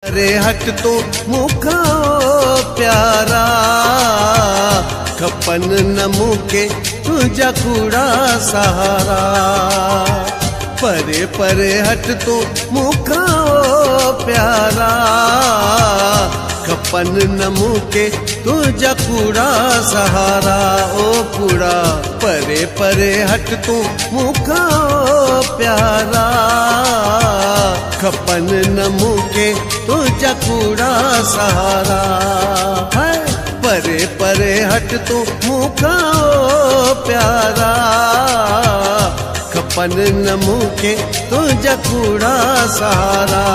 रे हट तू मुखा प्यारा, खपन न मूंखे तुझा कूड़ा सहारा। परे परे हट तू मुखा प्यारा, खपन न मूंखे तुझा कूड़ा सहारा। ओ कूड़ा परे परे हट तू मुखा प्यारा, खपन न मूंखे तुझा कूड़ा सहारा। है परे परे हट तू मुखा प्यारा, खपन न मूंखे तुझा कूड़ा सहारा।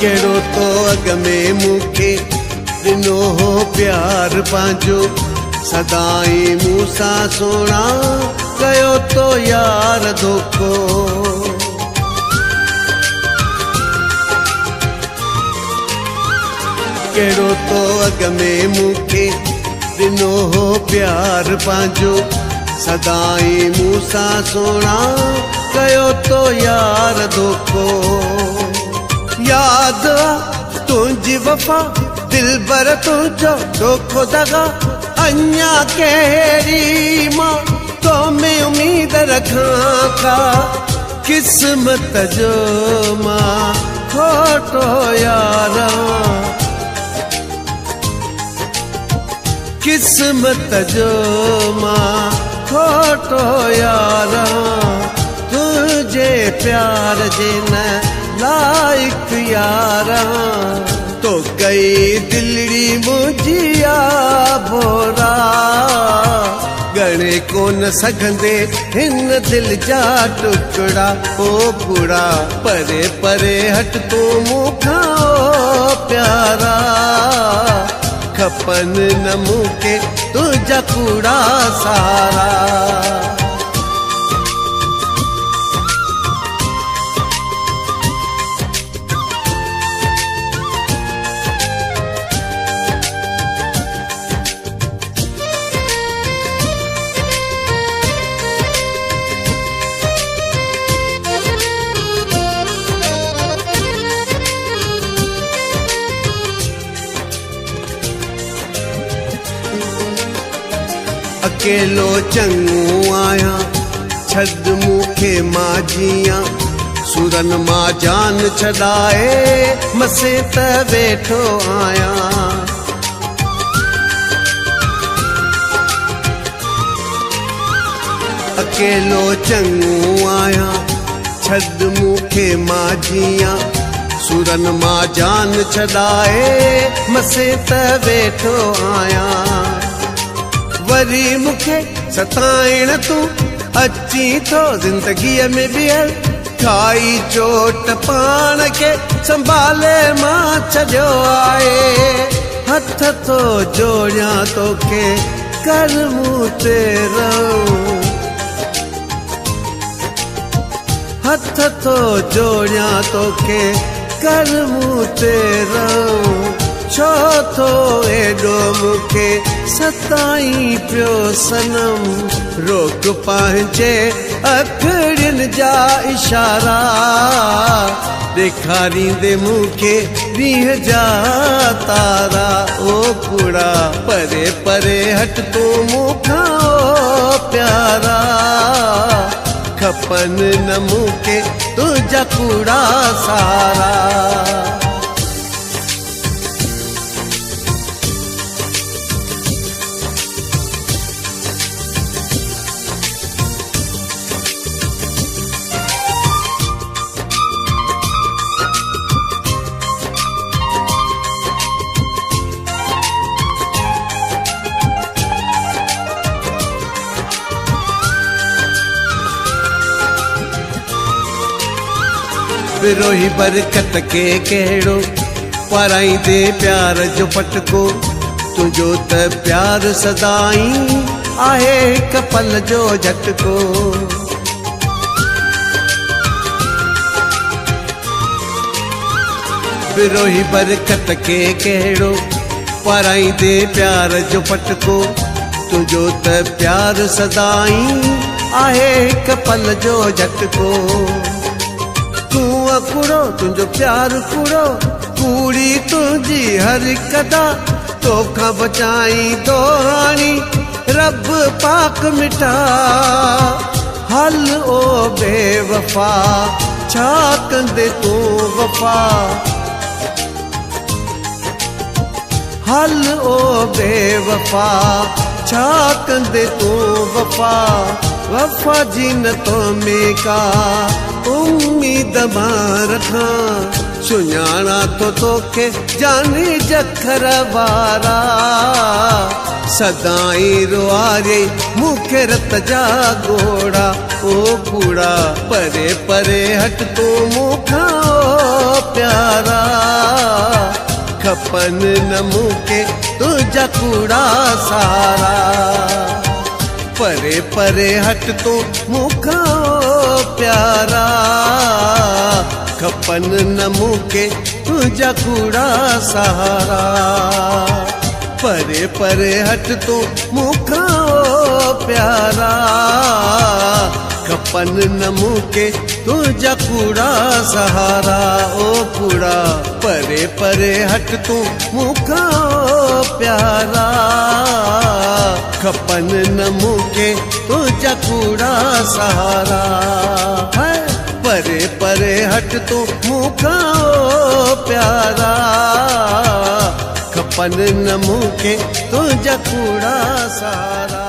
कहिड़ो तो अॻ में मूंखे ॾिनो हो प्यार पंहिंजो, सदाई मूंसां सोणा कयो तो यार धोखो। कहिड़ो तो अॻ में मूंखे ॾिनो हो प्यार पंहिंजो, सदाई मूंसां सोणा कयो तो यार धोखो। याद तुझी वफा दिल भर तुझो धोखो दगा, अञा कहिड़ी मां तो में उम्मीद रखां का। किस्मत जो मां खोटो यार, किस्मत जो मां खोटो यार। तुझे प्यार जे न लाइक यारा, तो गई दिलड़ी मुझिया भोरा। गणे कोन सघंदे हिन दिल जा टुकड़ा। ओ कूड़ा परे परे हट तू मूंखा प्यारा, खपन न मूंखे तुझा कूड़ा सहारा। अकेलो चङो आहियां, छॾ मूंखे मां जियां। सुरन मां जान छॾाए मसे त वेठो आहियां। अकेलो चङो आहियां, छॾ मूंखे मां जियां। सुरन मां जान छॾाए मसे त वेठो आहियां। वरी मूंखे सताइण तू अची थो ज़िंदगीअ में ॿीहर, खाई चोट पाण खे संभाले मां छॾियो आहे। हथ थो जोड़ियां तोखे कर मूं ते रहो, हथ थो जोड़ियां तोखे कर मूं ते रहो। छो थो एॾो मूंखे सताई पियो सनम, रोक पंहिंजे अखियुनि जा इशारा। ॾेखारींदे मूंखे ॾींहं जा तारा। ओ कूड़ा परे परे हट तू मूंखां प्यारा, खपन न मूंखे तुझा कूड़ा सहारा। विरोही बरकत के कहिड़ो पराई दे प्यार जो पटको तुझो त प्यार सदाई आहे हिक पल जो झटको। विरोही बरकत के कहिड़ो पराई दे प्यार जो पटको तुझो त प्यार सदाई आहे हिक पल जो झटको। तू अकुड़ो तुझो प्यार कूड़ो कूड़ी तुझी हर कदा तोखा बचाई दोहानी रब पाक मिठा। हल ओ बेवफा छा कंदे तू वफा। हल ओ बेवफा छा कंदे तू वफा। वफा जी न तो में का उम्मीद मां रखां सुञाणा तो तोखे जानी जखर वारा। सदाई रुआरे मूंखे रत जा गोड़ा ओ कूड़ा परे परे हट तू मूंखां ओ प्यारा। खपन न मूंखे तुझा कूड़ा सहारा। परे परे हट तू मूंखां ओ प्यारा। खपन न मूंखे तुझा कूड़ा सहारा। परे परे हट तू मूंखां ओ प्यारा। खपन न मूंखे तुझा कूड़ा सहारा। ओ कूड़ा परे परे हट तू मूंखां ओ प्यारा। खपन न मूंखे तुझा कूड़ा सहारा। परे परे हट तू मूंखां ओ प्यारा। खपन न मूंखे तुझा कूड़ा सहारा।